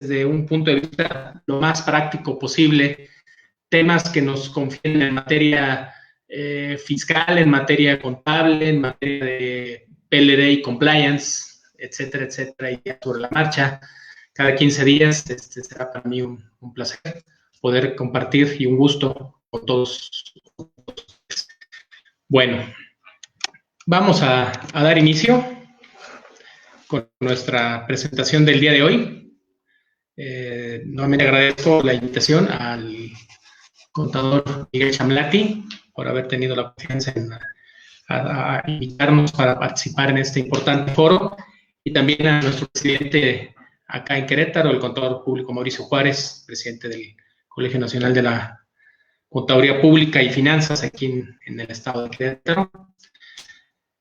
desde un punto de vista lo más práctico posible, temas que nos confieren en materia fiscal, en materia contable, en materia de PLD y compliance, etcétera, etcétera, y sobre la marcha, cada 15 días. Será para mí un placer poder compartir y un gusto con todos. Bueno, vamos a dar inicio con nuestra presentación del día de hoy. Nuevamente agradezco la invitación al contador Miguel Chamlati por haber tenido la confianza a invitarnos para participar en este importante foro, y también a nuestro presidente acá en Querétaro, el contador público Mauricio Juárez, presidente del Colegio Nacional de la Contaduría Pública y Finanzas aquí en el estado de Querétaro.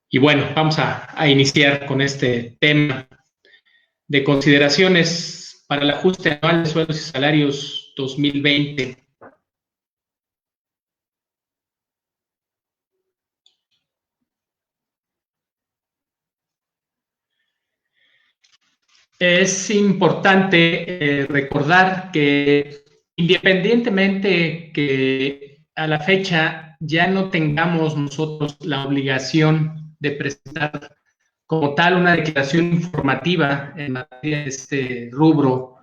Y bueno, vamos a iniciar con este tema de consideraciones para el ajuste anual de sueldos y salarios 2020. Es importante recordar que independientemente que a la fecha ya no tengamos nosotros la obligación de presentar como tal una declaración informativa en materia de este rubro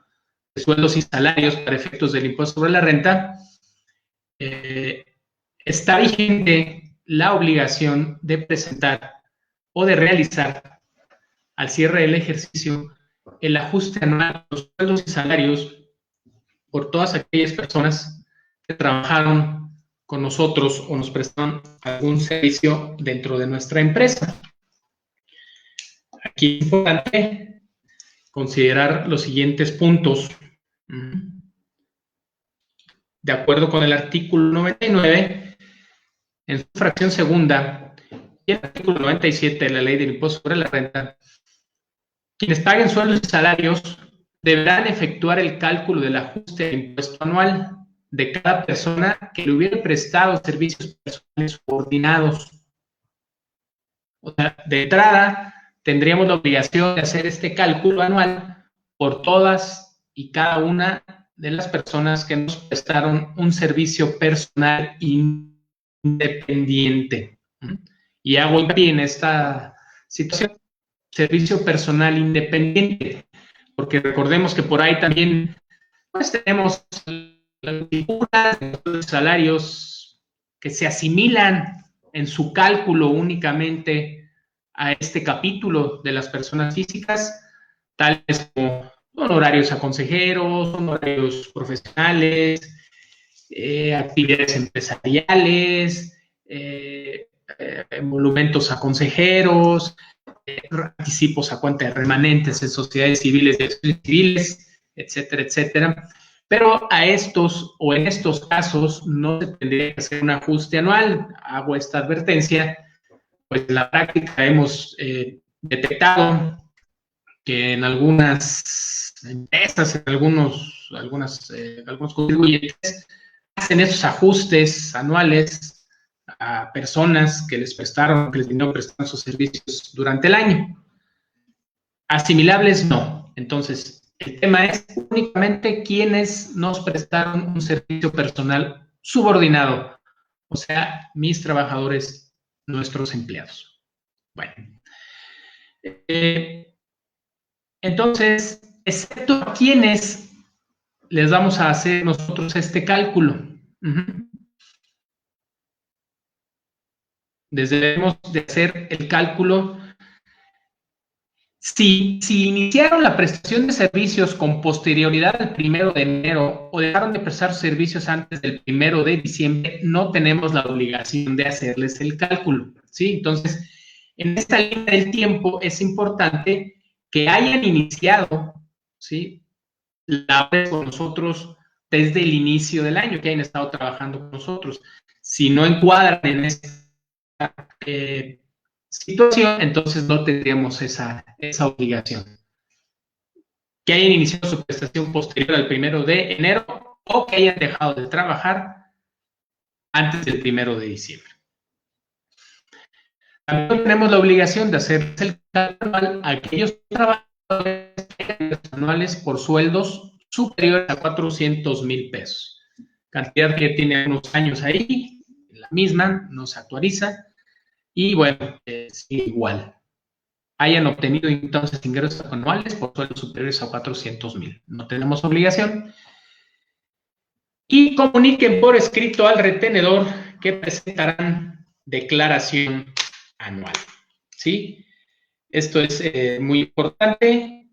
de sueldos y salarios para efectos del impuesto sobre la renta, está vigente la obligación de presentar o de realizar al cierre del ejercicio el ajuste anual de los sueldos y salarios por todas aquellas personas que trabajaron con nosotros o nos prestaron algún servicio dentro de nuestra empresa. Aquí es importante considerar los siguientes puntos. De acuerdo con el artículo 99, en su fracción segunda, y el artículo 97 de la Ley del Impuesto sobre la Renta, quienes paguen sueldos y salarios deberán efectuar el cálculo del ajuste del impuesto anual de cada persona que le hubiera prestado servicios personales subordinados. O sea, de entrada, tendríamos la obligación de hacer este cálculo anual por todas y cada una de las personas que nos prestaron un servicio personal independiente. Y hago hincapié en esta situación, servicio personal independiente, porque recordemos que por ahí también pues tenemos figuras de salarios que se asimilan en su cálculo únicamente a este capítulo de las personas físicas, tales como honorarios a consejeros, honorarios profesionales, actividades empresariales, emolumentos a consejeros, anticipos a cuenta de remanentes en sociedades civiles y acciones civiles, etcétera, etcétera. Pero a estos o en estos casos no se tendría que hacer un ajuste anual. Hago esta advertencia, pues en la práctica hemos detectado que en algunas empresas, en algunos contribuyentes, hacen esos ajustes anuales a personas que les prestaron, que les vinieron prestando sus servicios durante el año. Asimilables no. Entonces, el tema es únicamente quienes nos prestaron un servicio personal subordinado, o sea, mis trabajadores, nuestros empleados. Bueno. Entonces, excepto a quienes les vamos a hacer nosotros este cálculo. Debemos de hacer el cálculo. Si iniciaron la prestación de servicios con posterioridad al 1 de enero o dejaron de prestar servicios antes del 1 de diciembre, no tenemos la obligación de hacerles el cálculo, ¿sí? Entonces, en esta línea del tiempo es importante que hayan iniciado, ¿sí?, labores con nosotros desde el inicio del año, que hayan estado trabajando con nosotros. Si no encuadran en esta situación, entonces no tendríamos esa obligación. Que hayan iniciado su prestación posterior al 1 de enero o que hayan dejado de trabajar antes del 1 de diciembre. También tenemos la obligación de hacer el cálculo a aquellos trabajadores anuales por sueldos superiores a 400,000 pesos. Cantidad que tiene unos años ahí, la misma, no se actualiza, y bueno, sigue igual. Hayan obtenido entonces ingresos anuales por sueldos superiores a 400,000. No tenemos obligación. Y comuniquen por escrito al retenedor que presentarán declaración anual. ¿Sí? Esto es muy importante.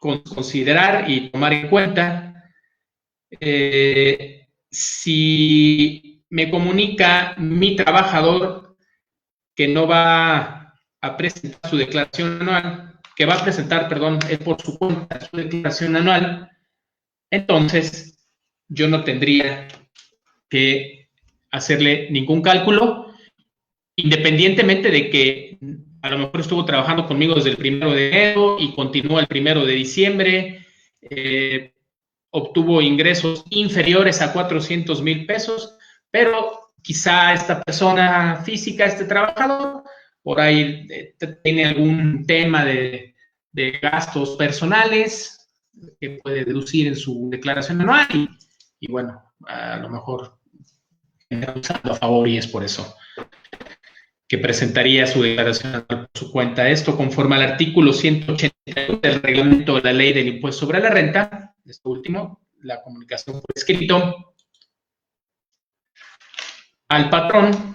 Considerar y tomar en cuenta. Si me comunica mi trabajador que no va a presentar su declaración anual, que va a presentar, perdón, por su cuenta su declaración anual, entonces yo no tendría que hacerle ningún cálculo, independientemente de que a lo mejor estuvo trabajando conmigo desde el 1 de enero y continúa el 1 de diciembre, obtuvo ingresos inferiores a 400,000 pesos, pero quizá esta persona física, este trabajador, por ahí tiene algún tema de gastos personales que puede deducir en su declaración anual y bueno, a lo mejor tendrá un saldo a favor y es por eso que presentaría su declaración anual por su cuenta. Esto conforme al artículo 181 del reglamento de la ley del impuesto sobre la renta. Esto último, la comunicación por escrito al patrón.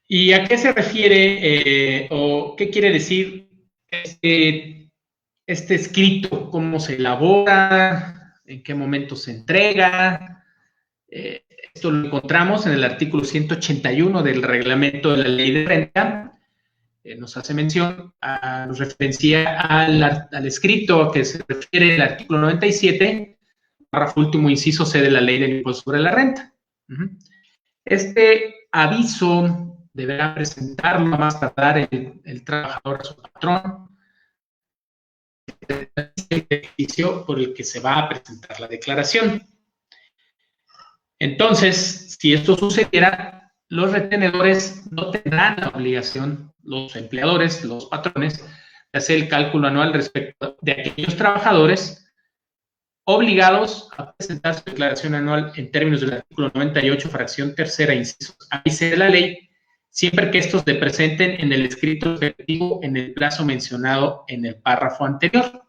¿Y a qué se refiere o qué quiere decir este escrito? ¿Cómo se elabora? ¿En qué momento se entrega? Esto lo encontramos en el artículo 181 del reglamento de la ley de renta. Nos hace mención, nos referencia al escrito que se refiere el artículo 97, párrafo último, inciso C de la ley del impuesto sobre la renta. Este aviso deberá presentarlo a más tardar el trabajador a su patrón, el beneficio por el que se va a presentar la declaración. Entonces, si esto sucediera, los retenedores no tendrán la obligación, los empleadores, los patrones, de hacer el cálculo anual respecto de aquellos trabajadores obligados a presentar su declaración anual en términos del artículo 98, fracción tercera, inciso A y C de la ley, siempre que estos se presenten en el escrito efectivo en el plazo mencionado en el párrafo anterior.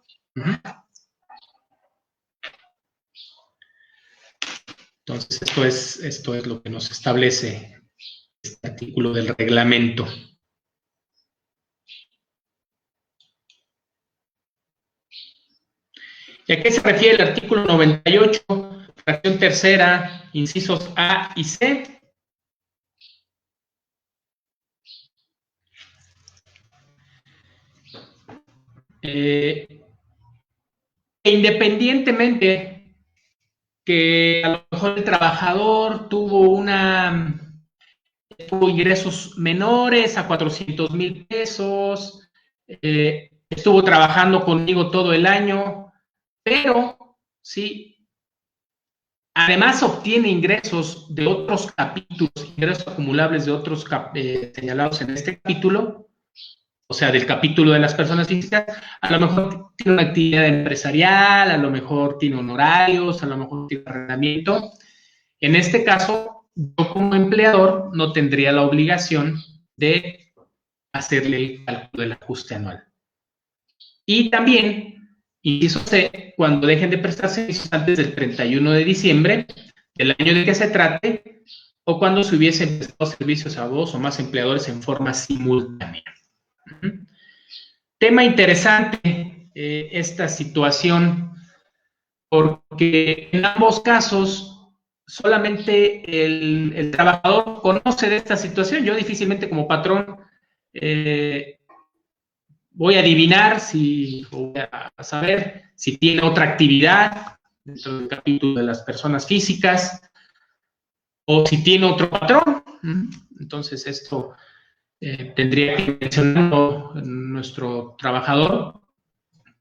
Entonces, esto es lo que nos establece este artículo del reglamento. ¿Y a qué se refiere el artículo 98, fracción tercera, incisos A y C? Independientemente que a lo mejor el trabajador tuvo ingresos menores a 400,000 pesos, estuvo trabajando conmigo todo el año, pero sí, además obtiene ingresos de otros capítulos, ingresos acumulables de otros señalados en este capítulo, o sea, del capítulo de las personas físicas, a lo mejor tiene una actividad empresarial, a lo mejor tiene honorarios, a lo mejor tiene arrendamiento. En este caso, yo como empleador no tendría la obligación de hacerle el cálculo del ajuste anual. Y también, inciso C, cuando dejen de prestar servicios antes del 31 de diciembre del año de que se trate, o cuando se hubiesen prestado servicios a dos o más empleadores en forma simultánea. Tema interesante esta situación, porque en ambos casos solamente el trabajador conoce de esta situación. Yo difícilmente como patrón voy a adivinar voy a saber si tiene otra actividad dentro del capítulo de las personas físicas o si tiene otro patrón. Entonces esto tendría que mencionarlo nuestro trabajador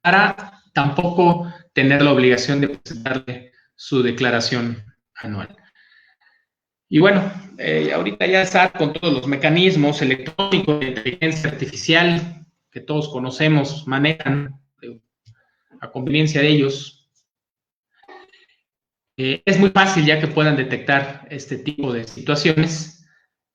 para tampoco tener la obligación de presentarle su declaración anual. Y bueno, ahorita ya está con todos los mecanismos electrónicos de inteligencia artificial que todos conocemos, manejan a conveniencia de ellos. Es muy fácil ya que puedan detectar este tipo de situaciones,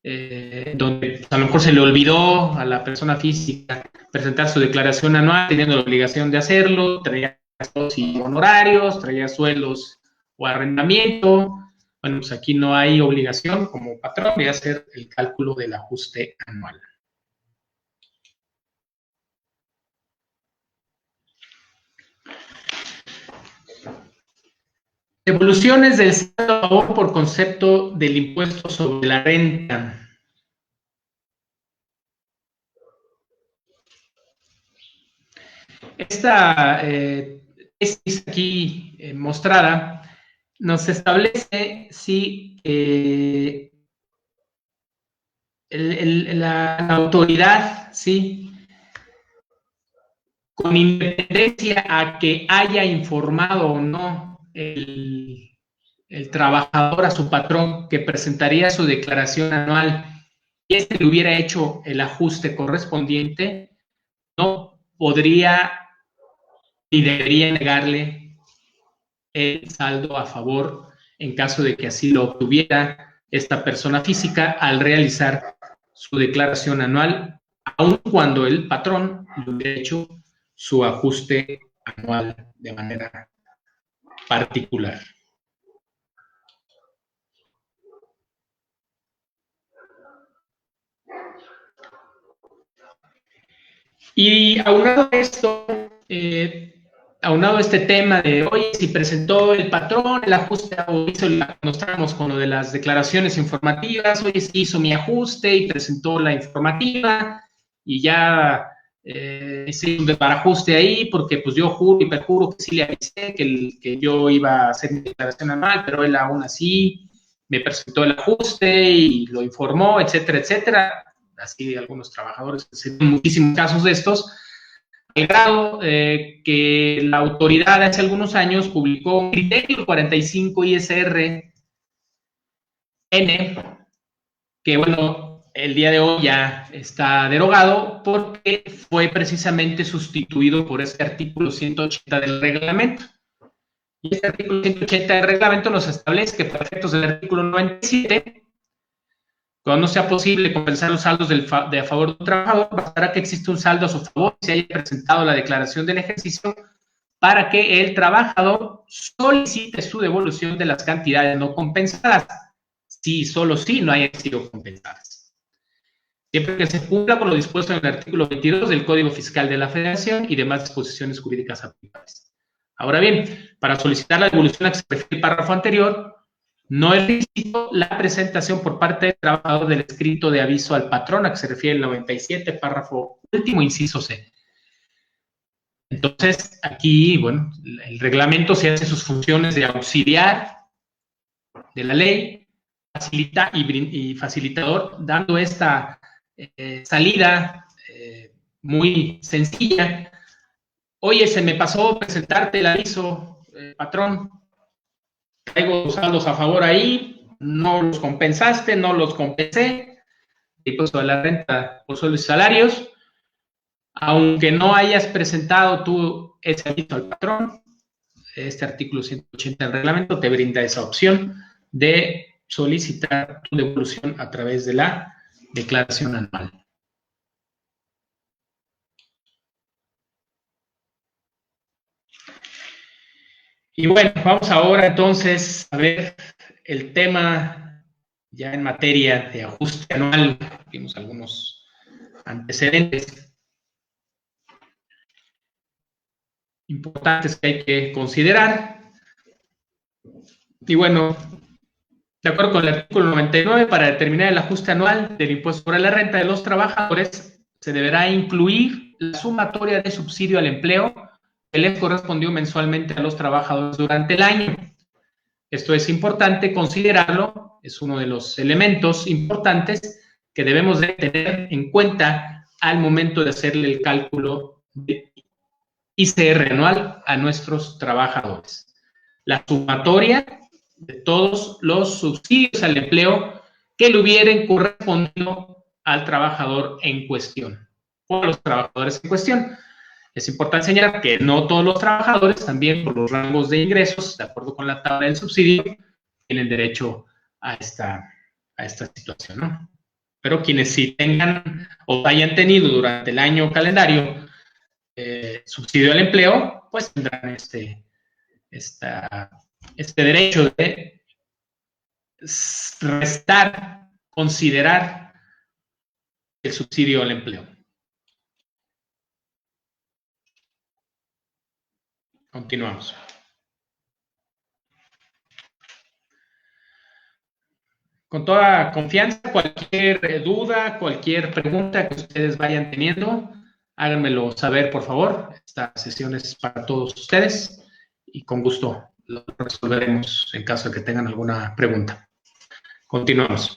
donde pues, a lo mejor se le olvidó a la persona física presentar su declaración anual, teniendo la obligación de hacerlo, traía gastos y honorarios, traía sueldos o arrendamiento. Bueno, pues aquí no hay obligación como patrón de hacer el cálculo del ajuste anual. Devoluciones del saldo a favor por concepto del impuesto sobre la renta. Esta tesis aquí mostrada nos establece si la autoridad, ¿sí?, con independencia a que haya informado o no el trabajador a su patrón que presentaría su declaración anual y este le hubiera hecho el ajuste correspondiente, no podría ni debería negarle el saldo a favor en caso de que así lo obtuviera esta persona física al realizar su declaración anual, aun cuando el patrón le hubiera hecho su ajuste anual de manera particular. Y aunado a esto, aunado a este tema de, oye, si presentó el patrón el ajuste o hizo, nos estábamos con lo de las declaraciones informativas, oye, si hizo mi ajuste y presentó la informativa y ya hice un desbarajuste ahí porque pues yo juro y perjuro que sí le avisé que yo iba a hacer mi declaración anual, pero él aún así me presentó el ajuste y lo informó, etcétera, etcétera. Así algunos trabajadores, muchísimos casos de estos, al grado que la autoridad hace algunos años publicó un criterio 45 ISR N, que bueno, el día de hoy ya está derogado porque fue precisamente sustituido por este artículo 180 del reglamento. Y este artículo 180 del reglamento nos establece que para efectos del artículo 97, cuando no sea posible compensar los saldos de a favor de un trabajador, bastará que exista un saldo a su favor y se haya presentado la declaración del ejercicio para que el trabajador solicite su devolución de las cantidades no compensadas, si solo si no hayan sido compensadas. Siempre que se cumpla con lo dispuesto en el artículo 22 del Código Fiscal de la Federación y demás disposiciones jurídicas aplicables. Ahora bien, para solicitar la devolución a que se refiere el párrafo anterior, no es lícito la presentación por parte del trabajador del escrito de aviso al patrón, a que se refiere el 97, párrafo último, inciso C. Entonces, aquí, bueno, el reglamento se hace sus funciones de auxiliar de la ley, facilita y facilitador, dando esta salida muy sencilla. Oye, se me pasó presentarte el aviso, patrón, traigo saldos a favor ahí, no los compensaste, no los compensé, impuesto a la renta por sueldos y salarios, aunque no hayas presentado tú ese aviso al patrón, este artículo 180 del reglamento te brinda esa opción de solicitar tu devolución a través de la declaración anual. Y bueno, vamos ahora entonces a ver el tema ya en materia de ajuste anual. Vimos algunos antecedentes importantes que hay que considerar. Y bueno, de acuerdo con el artículo 99, para determinar el ajuste anual del impuesto sobre la renta de los trabajadores, se deberá incluir la sumatoria de subsidio al empleo que les correspondió mensualmente a los trabajadores durante el año. Esto es importante considerarlo, es uno de los elementos importantes que debemos de tener en cuenta al momento de hacerle el cálculo de ICR anual a nuestros trabajadores. La sumatoria de todos los subsidios al empleo que le hubieran correspondido al trabajador en cuestión o a los trabajadores en cuestión. Es importante señalar que no todos los trabajadores, también por los rangos de ingresos, de acuerdo con la tabla del subsidio, tienen derecho a esta situación, ¿no? Pero quienes sí tengan o hayan tenido durante el año calendario subsidio al empleo, pues tendrán este derecho de restar, considerar el subsidio al empleo. Continuamos. Con toda confianza, cualquier duda, cualquier pregunta que ustedes vayan teniendo, háganmelo saber, por favor. Esta sesión es para todos ustedes y con gusto lo resolveremos en caso de que tengan alguna pregunta. Continuamos.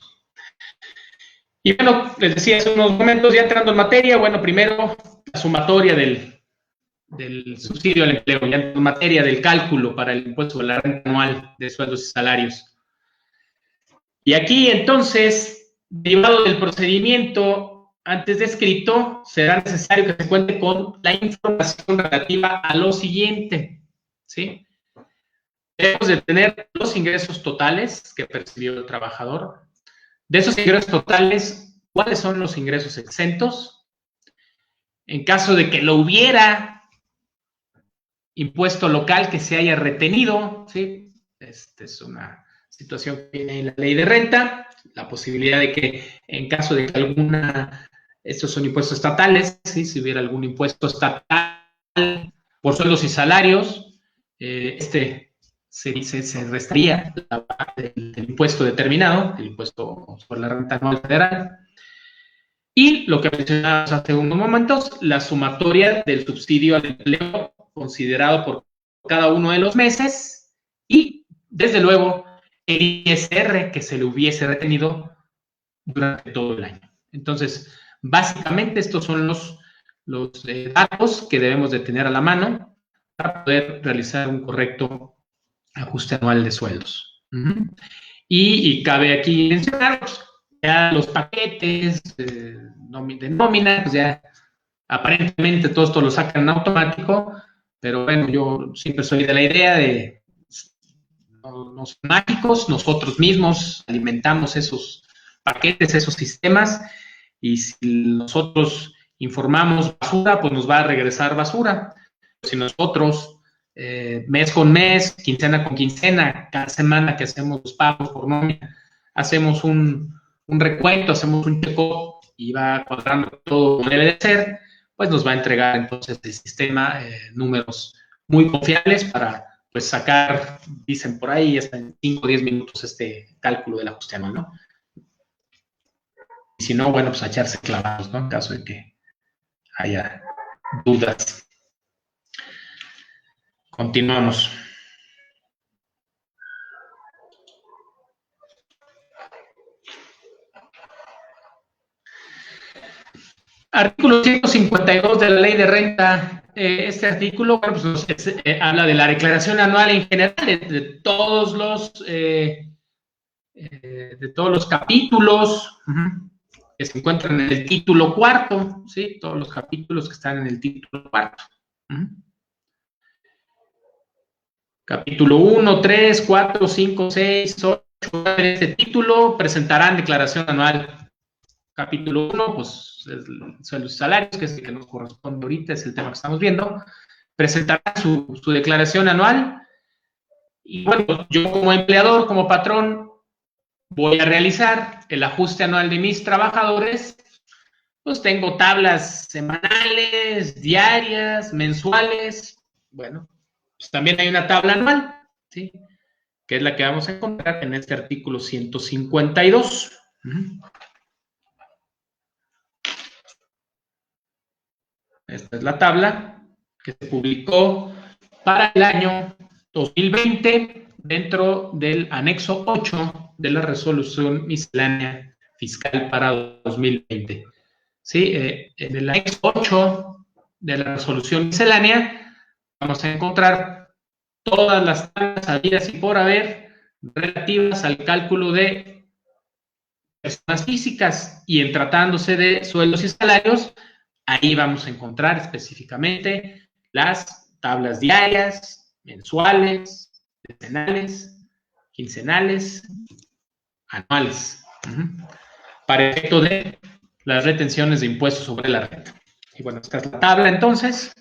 Y bueno, les decía hace unos momentos, ya entrando en materia, bueno, primero la sumatoria del subsidio al empleo, ya en materia del cálculo para el impuesto de la renta anual de sueldos y salarios. Y aquí, entonces, derivado del procedimiento antes descrito, será necesario que se cuente con la información relativa a lo siguiente, ¿sí? Debemos de tener los ingresos totales que percibió el trabajador. De esos ingresos totales, ¿cuáles son los ingresos exentos? En caso de que lo hubiera, impuesto local que se haya retenido, ¿sí? Esta es una situación que viene en la ley de renta, la posibilidad de que en caso de que estos son impuestos estatales, ¿sí? Si hubiera algún impuesto estatal por sueldos y salarios, se restaría la parte del impuesto determinado, el impuesto por la renta anual federal. Y lo que mencionábamos hace unos momentos, la sumatoria del subsidio al empleo considerado por cada uno de los meses y, desde luego, el ISR que se le hubiese retenido durante todo el año. Entonces, básicamente estos son los datos que debemos de tener a la mano para poder realizar un correcto ajuste anual de sueldos. Y cabe aquí mencionar, pues, ya los paquetes de nómina, pues ya aparentemente todo esto lo sacan en automático, pero bueno, yo siempre soy de la idea de no son mágicos, nosotros mismos alimentamos esos paquetes, esos sistemas, y si nosotros informamos basura, pues nos va a regresar basura. Si nosotros mes con mes, quincena con quincena, cada semana que hacemos los pagos por nómina, hacemos un recuento, hacemos un check-up y va cuadrando todo como debe de ser, pues nos va a entregar entonces el sistema números muy confiables para pues sacar, dicen por ahí, hasta en 5 o 10 minutos este cálculo del ajuste anual, ¿no? Y si no, bueno, pues a echarse clavados, ¿no? En caso de que haya dudas. Continuamos. Artículo 152 de la Ley de Renta. Este artículo, bueno, pues habla de la declaración anual en general de todos los capítulos que se encuentran en el título cuarto, ¿sí? Todos los capítulos que están en el título cuarto. Capítulo 1, 3, 4, 5, 6, 8, de este título presentarán declaración anual. Capítulo 1, pues, sueldos y salarios, que es el que nos corresponde ahorita, es el tema que estamos viendo. Presentará su declaración anual. Y bueno, yo como empleador, como patrón, voy a realizar el ajuste anual de mis trabajadores. Pues tengo tablas semanales, diarias, mensuales. Bueno, pues también hay una tabla anual, ¿sí? Que es la que vamos a encontrar en este artículo 152. Esta es la tabla que se publicó para el año 2020 dentro del anexo 8 de la resolución miscelánea fiscal para 2020. ¿Sí? En el anexo 8 de la resolución miscelánea vamos a encontrar todas las tablas habidas y por haber relativas al cálculo de personas físicas, y en tratándose de sueldos y salarios, ahí vamos a encontrar específicamente las tablas diarias, mensuales, decenales, quincenales, anuales, para efecto de las retenciones de impuestos sobre la renta. Y bueno, esta es la tabla entonces.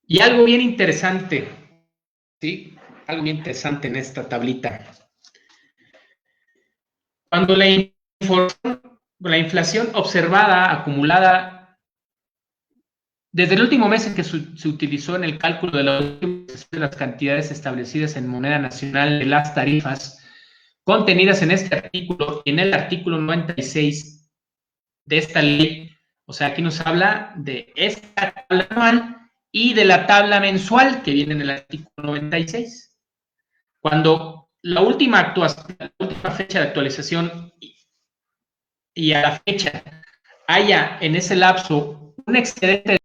Y algo bien interesante, ¿sí? Algo bien interesante en esta tablita. Cuando la inflación observada, acumulada, desde el último mes en que se utilizó en el cálculo de las cantidades establecidas en moneda nacional de las tarifas contenidas en este artículo y en el artículo 96 de esta ley, o sea, aquí nos habla de esta tabla anual y de la tabla mensual que viene en el artículo 96. Cuando la última fecha de actualización y a la fecha haya en ese lapso un excedente